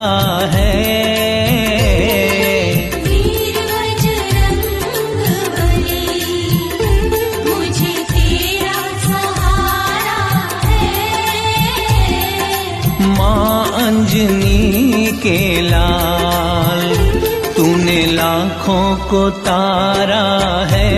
है वीर बजरंगबली, मुझे तेरा सहारा है। माँ अंजनी के लाल, तूने लाखों को तारा है।